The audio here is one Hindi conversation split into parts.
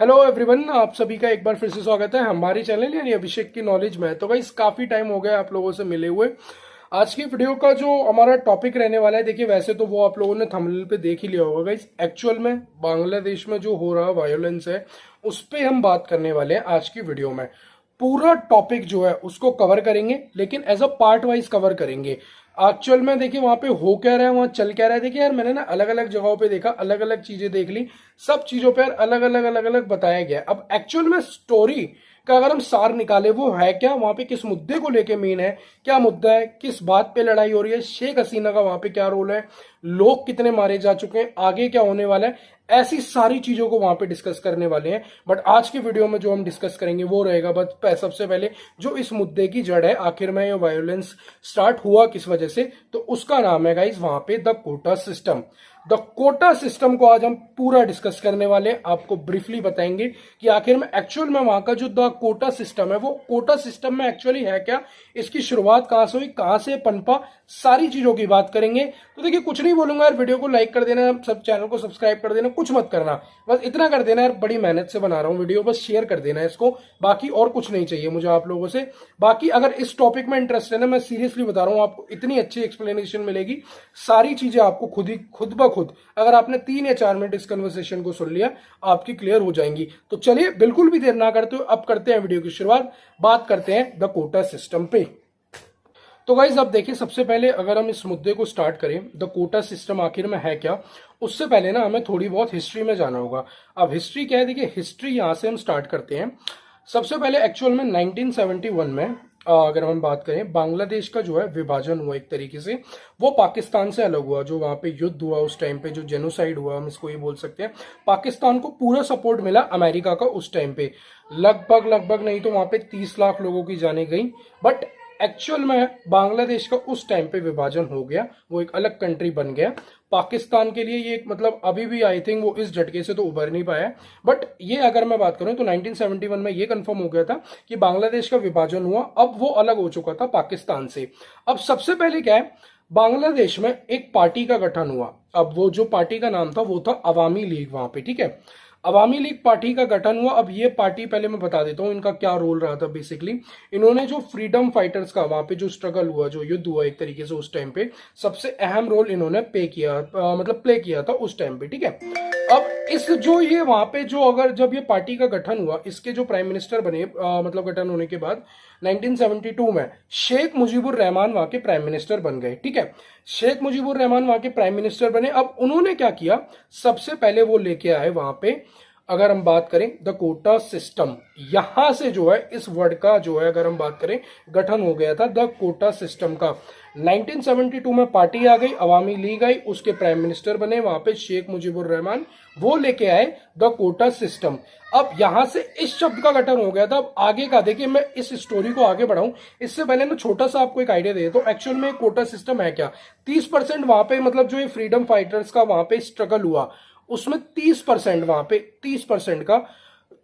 हेलो एवरीवन, आप सभी का एक बार फिर से स्वागत है हमारे चैनल यानी अभिषेक की नॉलेज में। तो गाइस काफी टाइम हो गया आप लोगों से मिले हुए। आज की वीडियो का जो हमारा टॉपिक रहने वाला है, देखिए वैसे तो वो आप लोगों ने थंबनेल पे देख ही लिया होगा गाइस। एक्चुअल में बांग्लादेश में जो हो रहा वायोलेंस है उस पे हम बात करने वाले हैं आज की वीडियो में। पूरा टॉपिक जो है उसको कवर करेंगे, लेकिन as a part wise cover करेंगे। एक्चुअल में देखिए वहां पे हो क्या रहा है, वहां चल क्या रहा है। देखिए यार, मैंने ना अलग अलग जगहों पे देखा, अलग अलग चीजें देख ली, सब चीजों पे यार अलग अलग बताया गया है। अब एक्चुअल में स्टोरी का अगर हम सार निकाले, वो है क्या, वहां पे किस मुद्दे को लेके मेन है, क्या मुद्दा है, किस बात पे लड़ाई हो रही है, शेख हसीना का वहां पे क्या रोल है, लोग कितने मारे जा चुके हैं, आगे क्या होने वाला है, ऐसी सारी चीजों को वहां पे डिस्कस करने वाले हैं। बट आज की वीडियो में जो हम डिस्कस करेंगे वो रहेगा बस सबसे पहले जो इस मुद्दे की जड़ है, आखिर में ये वायोलेंस स्टार्ट हुआ किस वजह से, तो उसका नाम है गाइस वहां पे the quota system. The quota system को आज हम पूरा डिस्कस करने वाले हैं, आपको ब्रीफली बताएंगे कि आखिर में एक्चुअल में वहां का जो द कोटा सिस्टम है, वो कोटा सिस्टम में एक्चुअली है क्या, इसकी शुरुआत कहां से हुई, कहां से पनपा, सारी चीजों की बात करेंगे। तो देखिए कुछ नहीं बोलूंगा यार, वीडियो को लाइक कर देना, सब चैनल को सब्सक्राइब कर देना, कुछ मत करना, बस इतना कर देना यार, बड़ी मेहनत से बना रहा हूं वीडियो, बस शेयर कर देना इसको, बाकी और कुछ नहीं चाहिए मुझे आप लोगों से। बाकी अगर इस टॉपिक में इंटरेस्ट है ना, मैं सीरियसली बता रहा हूं, आपको इतनी अच्छी एक्सप्लेनेशन मिलेगी, सारी चीजें आपको खुद ब खुद, अगर आपने 3 या 4 मिनट इस कन्वर्सेशन को सुन लिया, आपकी क्लियर हो जाएंगी। तो चलिए बिल्कुल भी देर ना करते हुए अब करते हैं वीडियो की शुरुआत, बात करते हैं द कोटा सिस्टम पे। तो गाइज अब देखिए, सबसे पहले अगर हम इस मुद्दे को स्टार्ट करें, द कोटा सिस्टम आखिर में है क्या, उससे पहले ना हमें थोड़ी बहुत हिस्ट्री में जाना होगा। अब हिस्ट्री क्या है, देखिए हिस्ट्री यहां से हम स्टार्ट करते हैं। सबसे पहले एक्चुअल में 1971 में अगर हम बात करें, बांग्लादेश का जो है विभाजन हुआ एक तरीके से, वो पाकिस्तान से अलग हुआ। जो वहां पे युद्ध हुआ उस टाइम पे, जो जेनोसाइड हुआ, हम इसको ये बोल सकते हैं। पाकिस्तान को पूरा सपोर्ट मिला अमेरिका का उस टाइम पे, लगभग नहीं तो वहां पे 30 लाख लोगों की जाने गई। बट एक्चुअल में बांग्लादेश का उस टाइम पे विभाजन हो गया, वो एक अलग कंट्री बन गया। पाकिस्तान के लिए ये मतलब अभी भी आई थिंक वो इस झटके से तो उभर नहीं पाया। बट ये अगर मैं बात करूं तो 1971 में ये कंफर्म हो गया था कि बांग्लादेश का विभाजन हुआ, अब वो अलग हो चुका था पाकिस्तान से। अब सबसे पहले क्या है, बांग्लादेश में एक पार्टी का गठन हुआ। अब वो जो पार्टी का नाम था वो था अवामी लीग वहां पे, ठीक है। अवामी लीग पार्टी का गठन हुआ। अब ये पार्टी, पहले मैं बता देता हूं इनका क्या रोल रहा था। बेसिकली इन्होंने जो फ्रीडम फाइटर्स का वहां पे जो स्ट्रगल हुआ, जो युद्ध हुआ एक तरीके से उस टाइम पे, सबसे अहम रोल इन्होंने मतलब प्ले किया था उस टाइम पे, ठीक है। अब इस जो ये वहां पे जो अगर जब ये पार्टी का गठन हुआ, इसके जो प्राइम मिनिस्टर बने, मतलब गठन होने के बाद 1972 में शेख मुजीबुर रहमान वहां के प्राइम मिनिस्टर बन गए, ठीक है। शेख मुजीबुर रहमान वहां के प्राइम मिनिस्टर बने। अब उन्होंने क्या किया, सबसे पहले वो लेके आए वहां पे, अगर हम बात करें द कोटा सिस्टम, यहां से जो है इस वर्ड का जो है अगर हम बात करें गठन हो गया था द कोटा सिस्टम का। 1972 में पार्टी आ गई, अवामी लीग आई, उसके प्राइम मिनिस्टर बने वहां पे शेख मुजीबुर रहमान, वो लेके आए द कोटा सिस्टम। अब यहां से इस शब्द का गठन हो गया था। अब आगे का देखिए, मैं इस स्टोरी को आगे बढ़ाऊं इससे पहले ना छोटा सा आपको एक आइडिया दे देता हूं एक्चुअल में कोटा सिस्टम है क्या। 30% वहां पे मतलब जो ये फ्रीडम फाइटर्स का वहां पे स्ट्रगल हुआ, उसमें 30% वहां पे 30% का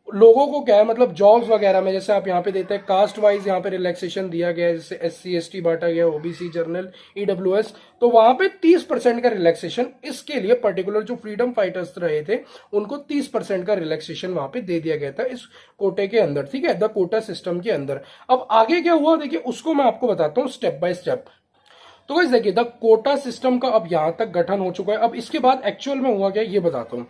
लोगों को क्या है, मतलब जॉब्स वगैरह में, जैसे आप यहाँ पे देते हैं कास्ट वाइज यहाँ पे रिलैक्सेशन दिया गया है, जैसे SC ST बांटा गया, OBC जनरल EWS, तो वहां पे 30% का रिलैक्सेशन, इसके लिए पर्टिकुलर जो फ्रीडम फाइटर्स रहे थे उनको 30% का रिलैक्सेशन वहां पे दे दिया गया था इस कोटे के अंदर, ठीक है, द कोटा सिस्टम के अंदर। अब आगे क्या हुआ देखिए, उसको मैं आपको बताता हूँ स्टेप बाय स्टेप। तो गाइस देखिए, द कोटा सिस्टम का अब यहां तक गठन हो चुका है। अब इसके बाद एक्चुअल में हुआ क्या ये बताता हूं।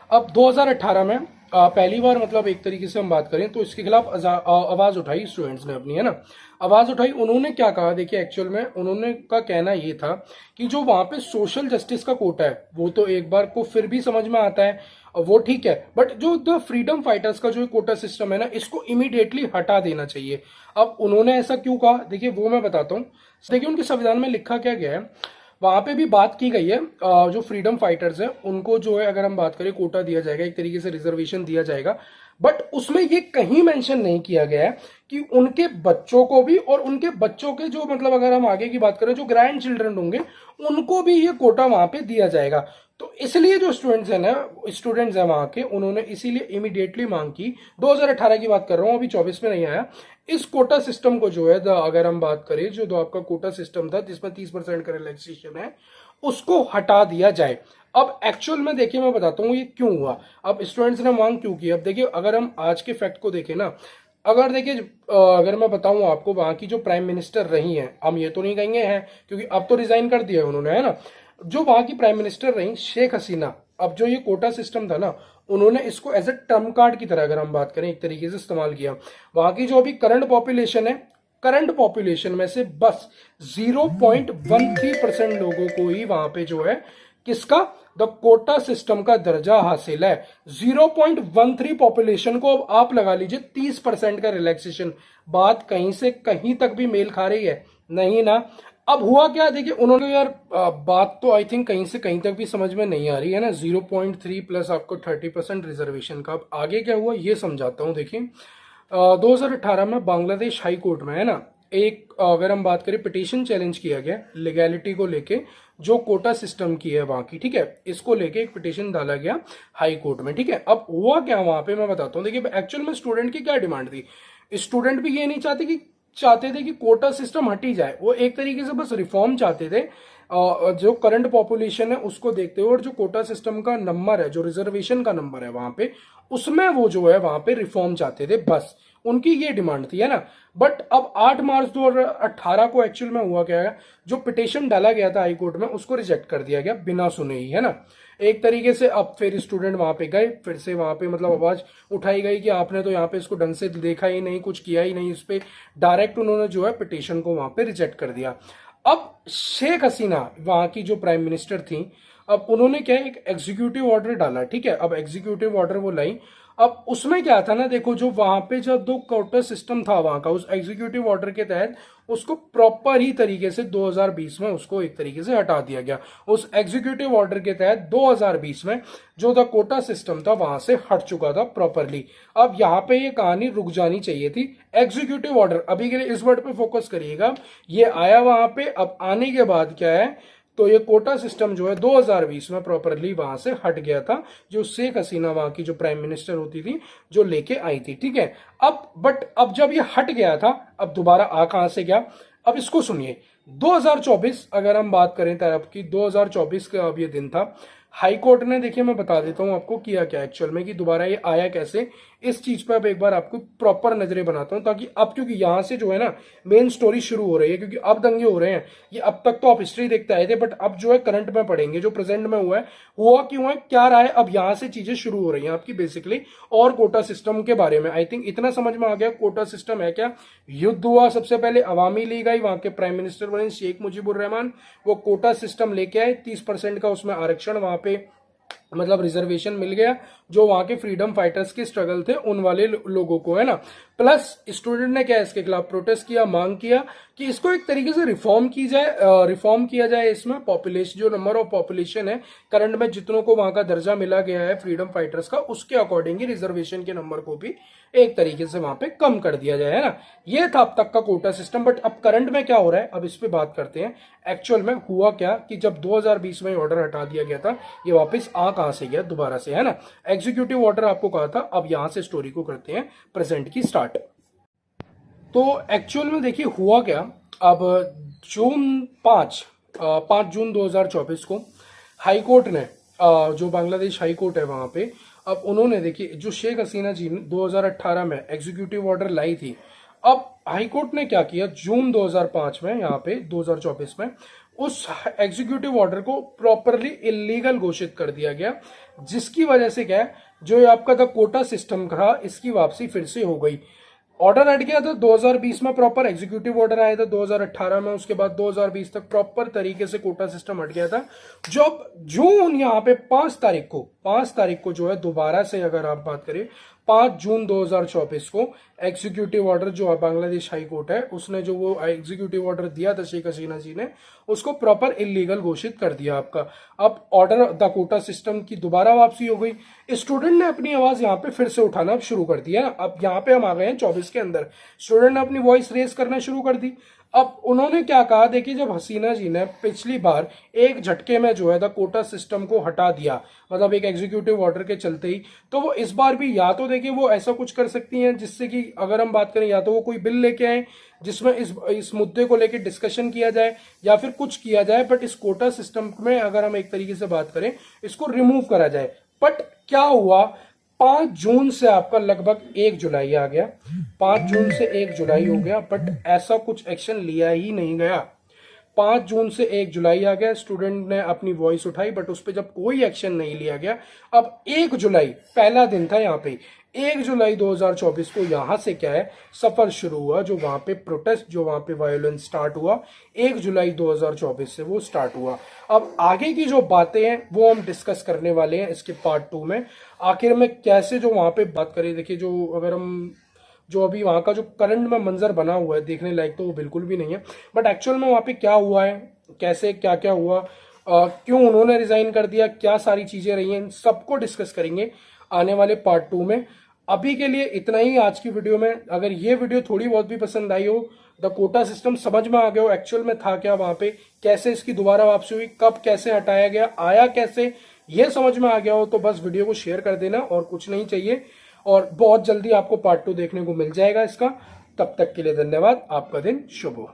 अब 2018 में पहली बार मतलब एक तरीके से हम बात करें तो इसके खिलाफ आवाज उठाई स्टूडेंट्स ने अपनी, है ना, आवाज उठाई। उन्होंने क्या कहा देखिए, एक्चुअल में उन्होंने का कहना ये था कि जो वहां पे सोशल जस्टिस का कोटा है वो तो एक बार को फिर भी समझ में आता है, वो ठीक है, बट जो द फ्रीडम फाइटर्स का जो कोटा सिस्टम है ना, इसको इमीडिएटली हटा देना चाहिए। अब उन्होंने ऐसा क्यों कहा देखिए, वो मैं बताता हूँ। देखिए उनके संविधान में लिखा क्या गया है, वहां पे भी बात की गई है, जो फ्रीडम फाइटर्स हैं उनको जो है अगर हम बात करें कोटा दिया जाएगा, एक तरीके से रिजर्वेशन दिया जाएगा। बट उसमें ये कहीं मेंशन नहीं किया गया है कि उनके बच्चों को भी, और उनके बच्चों के जो मतलब अगर हम आगे की बात करें जो ग्रैंड चिल्ड्रन होंगे, उनको भी ये कोटा वहां पे दिया जाएगा। तो इसलिए जो स्टूडेंट्स हैं वहां के, उन्होंने इसीलिए इमीडिएटली मांग की। 2018 की बात कर रहा हूं, अभी 24 में नहीं आया। इस कोटा सिस्टम को जो है अगर हम बात करें, जो आपका कोटा सिस्टम था जिसमें 30% का रिलैक्सेशन है, उसको हटा दिया जाए। अब एक्चुअल में देखिए मैं बताता हूँ ये क्यों हुआ, अब स्टूडेंट्स ने मांग क्यों की। अब देखिए अगर हम आज के फैक्ट को देखें ना, अगर देखिए अगर मैं बताऊं आपको वहां की जो प्राइम मिनिस्टर रही हैं, हम ये तो नहीं कहेंगे हैं क्योंकि अब तो रिजाइन कर दिया है उन्होंने, है ना, जो वहां की प्राइम मिनिस्टर रही शेख हसीना, अब जो ये कोटा सिस्टम था ना, उन्होंने इसको एज ए ट्रम्प कार्ड की तरह अगर हम बात करें एक तरीके से इस्तेमाल किया। वहां की जो अभी करंट पॉपुलेशन है, करंट पॉपुलेशन में से बस 0.13% लोगों को ही वहां पे जो है किसका, द कोटा सिस्टम का दर्जा हासिल है। 0.13 पॉपुलेशन को अब आप लगा लीजिए 30% का रिलैक्सेशन, बात कहीं से कहीं तक भी मेल खा रही है? नहीं ना। अब हुआ क्या, देखिए उन्होंने यार बात तो आई थिंक कहीं से कहीं तक भी समझ में नहीं आ रही है ना, 0.3 प्लस आपको 30% रिजर्वेशन का। अब आगे क्या हुआ ये समझाता हूं। देखिए 2018 में बांग्लादेश हाई कोर्ट में, है ना, एक अगर हम बात करें पिटीशन चैलेंज किया गया लीगैलिटी को लेके, जो कोटा सिस्टम की है वहां की, ठीक है, इसको लेके एक पिटीशन डाला गया हाई कोर्ट में, ठीक है। अब हुआ क्या वहां पे मैं बताता हूँ। देखिए एक्चुअल में स्टूडेंट की क्या डिमांड थी, स्टूडेंट भी ये नहीं चाहते थे कि कोटा सिस्टम हटी जाए, वो एक तरीके से बस रिफॉर्म चाहते थे जो करंट पॉपुलेशन है उसको देखते हुए, और जो कोटा सिस्टम का नंबर है, जो रिजर्वेशन का नंबर है वहां पे, उसमें वो जो है वहां पे रिफॉर्म चाहते थे, बस उनकी ये डिमांड थी, है ना। बट अब 8 मार्च 2018 को एक्चुअल में हुआ क्या है, जो पिटीशन डाला गया था हाई कोर्ट में उसको रिजेक्ट कर दिया गया बिना सुने ही, है ना, एक तरीके से। अब फिर स्टूडेंट वहां पे गए, फिर से वहां पे मतलब आवाज उठाई गई कि आपने तो यहाँ पे इसको ढंग से देखा ही नहीं, कुछ किया ही नहीं, इस पे डायरेक्ट उन्होंने जो है पिटीशन को वहां पे रिजेक्ट कर दिया। अब शेख हसीना वहां की जो प्राइम मिनिस्टर थी, अब उन्होंने क्या है, एक एग्जीक्यूटिव ऑर्डर डाला, ठीक है। अब एग्जीक्यूटिव ऑर्डर वो लाई, अब उसमें क्या था ना, देखो जो वहां पे जब दो कोटा सिस्टम था वहां का, उस एग्जीक्यूटिव ऑर्डर के तहत उसको प्रॉपर ही तरीके से 2020 में उसको एक तरीके से हटा दिया गया। उस एग्जीक्यूटिव ऑर्डर के तहत 2020 में जो द कोटा सिस्टम था वहां से हट चुका था प्रॉपरली। अब यहाँ पे ये कहानी रुक जानी चाहिए थी। एग्जीक्यूटिव ऑर्डर, अभी के लिए इस वर्ड पे फोकस करिएगा, ये आया वहां पे। अब आने के बाद क्या है, तो ये कोटा सिस्टम जो है 2020 में प्रॉपरली वहां से हट गया था, जो शेख हसीना वहां की जो प्राइम मिनिस्टर होती थी जो लेके आई थी, ठीक है। अब जब ये हट गया था, अब दोबारा आ कहां से गया, अब इसको सुनिए। 2024 अगर हम बात करें तरफ की, 2024 का अब ये दिन था, हाई कोर्ट ने, देखिए मैं बता देता हूं आपको किया क्या एक्चुअल में, कि दोबारा ये आया कैसे, इस चीज पर अब एक बार आपको प्रॉपर नजरें बनाता हूं, ताकि अब क्योंकि यहां से जो है ना मेन स्टोरी शुरू हो रही है, क्योंकि अब दंगे हो रहे हैं। ये अब तक तो आप हिस्ट्री देखते आए थे, बट अब जो है करंट में पढ़ेंगे, जो प्रेजेंट में हुआ है, हुआ क्यों है, क्या रहा है, अब यहां से चीजें शुरू हो रही हैं आपकी बेसिकली। और कोटा सिस्टम के बारे में आई थिंक इतना समझ में आ गया कोटा सिस्टम है क्या। युद्ध हुआ, सबसे पहले अवामी लीग आई, वहां के प्राइम मिनिस्टर बने शेख मुजीबुर रहमान, वो कोटा सिस्टम लेके आए, 30% का उसमें आरक्षण वहां पे मतलब रिजर्वेशन मिल गया, जो वहां के फ्रीडम फाइटर्स के स्ट्रगल थे उन वाले लोगों को, है ना। प्लस स्टूडेंट ने क्या इसके खिलाफ प्रोटेस्ट किया, मांग किया कि इसको एक तरीके से रिफॉर्म किया जाए इसमें पॉपुलेशन, जो नंबर ऑफ पॉपुलेशन है करंट में जितनों को वहां का दर्जा मिला गया है फ्रीडम फाइटर्स का, उसके अकॉर्डिंग ही रिजर्वेशन के नंबर को भी एक तरीके से वहां पे कम कर दिया जाए, है ना। ये था अब तक का कोटा सिस्टम। बट अब करंट में क्या हो रहा है, अब इस पे बात करते हैं। एक्चुअल में हुआ क्या कि जब 2020 में ऑर्डर हटा दिया गया था, ये वापस आ कहां से गया दोबारा से, है ना। एग्जीक्यूटिव ऑर्डर आपको कहा था, अब यहां से स्टोरी को करते हैं प्रेजेंट की स्टार्ट। तो एक्चुअल में देखिए हुआ क्या, अब जून 5 जून 2024 को हाई कोर्ट ने जो बांग्लादेश हाई कोर्ट है वहां पे, अब उन्होंने देखिए जो शेख हसीना जी ने 2018 में एग्जीक्यूटिव ऑर्डर लाई थी, अब हाई कोर्ट ने क्या किया, जून 2005 में यहाँ पे 2024 में उस एग्जीक्यूटिव ऑर्डर को प्रॉपरली इलीगल घोषित कर दिया गया, जिसकी वजह से क्या है, जो ये आपका था कोटा सिस्टम था, इसकी वापसी फिर से हो गई। ऑर्डर हट गया था 2020 में, प्रॉपर एग्जीक्यूटिव ऑर्डर आया था 2018 में, उसके बाद 2020 तक प्रॉपर तरीके से कोटा सिस्टम हट गया था। जब जून यहाँ पे 5 तारीख को जो है दोबारा से अगर आप बात करें 5 जून 2024 को एग्जीक्यूटिव ऑर्डर जो बांग्लादेश हाई कोर्ट है उसने जो वो एग्जीक्यूटिव ऑर्डर दिया था शेख हसीना जी ने, उसको प्रॉपर इलीगल घोषित कर दिया आपका। अब ऑर्डर द कोटा सिस्टम की दोबारा वापसी हो गई। स्टूडेंट ने अपनी आवाज यहाँ पे फिर से उठाना शुरू कर दिया। अब यहाँ पे हम आ गए हैं 24 के अंदर, स्टूडेंट ने अपनी वॉइस रेज करना शुरू कर दी। अब उन्होंने क्या कहा, देखिए जब हसीना जी ने पिछली बार एक झटके में जो है द कोटा सिस्टम को हटा दिया, मतलब एक एग्जीक्यूटिव ऑर्डर के चलते ही, तो वो इस बार भी या तो देखिए वो ऐसा कुछ कर सकती हैं जिससे कि अगर हम बात करें, या तो वो कोई बिल लेके आए जिसमें इस मुद्दे को लेकर डिस्कशन किया जाए या फिर कुछ किया जाए, बट इस कोटा सिस्टम में अगर हम एक तरीके से बात करें इसको रिमूव करा जाए। बट क्या हुआ, 5 जून से आपका लगभग 1 जुलाई आ गया, 5 जून से 1 जुलाई हो गया, बट ऐसा कुछ एक्शन लिया ही नहीं गया। 5 जून से 1 जुलाई आ गया, स्टूडेंट ने अपनी वॉइस उठाई, बट उस पर जब कोई एक्शन नहीं लिया गया। अब 1 जुलाई पहला दिन था, यहाँ पे 1 जुलाई 2024 को यहां से क्या है सफर शुरू हुआ, जो वहां पे प्रोटेस्ट, जो वहां पे वायोलेंस स्टार्ट हुआ, 1 जुलाई 2024 से वो स्टार्ट हुआ। अब आगे की जो बातें हैं वो हम डिस्कस करने वाले हैं इसके पार्ट 2 में। आखिर में कैसे जो वहां पे बात करें, देखिए जो अगर हम जो अभी वहां का जो करंट में मंजर बना हुआ है देखने लायक तो वो बिल्कुल भी नहीं है, बट एक्चुअल में वहां पे क्या हुआ है, कैसे क्या क्या हुआ, क्यों उन्होंने रिजाइन कर दिया, क्या सारी चीजें रही हैं, इन सबको डिस्कस करेंगे आने वाले पार्ट 2 में। अभी के लिए इतना ही आज की वीडियो में। अगर ये वीडियो थोड़ी बहुत भी पसंद आई हो, द कोटा सिस्टम समझ में आ गया हो एक्चुअल में था क्या वहां पे, कैसे इसकी दोबारा वापसी हुई, कब कैसे हटाया गया, आया कैसे, ये समझ में आ गया हो तो बस वीडियो को शेयर कर देना और कुछ नहीं चाहिए। और बहुत जल्दी आपको पार्ट 2 देखने को मिल जाएगा इसका। तब तक के लिए धन्यवाद, आपका दिन शुभ हो।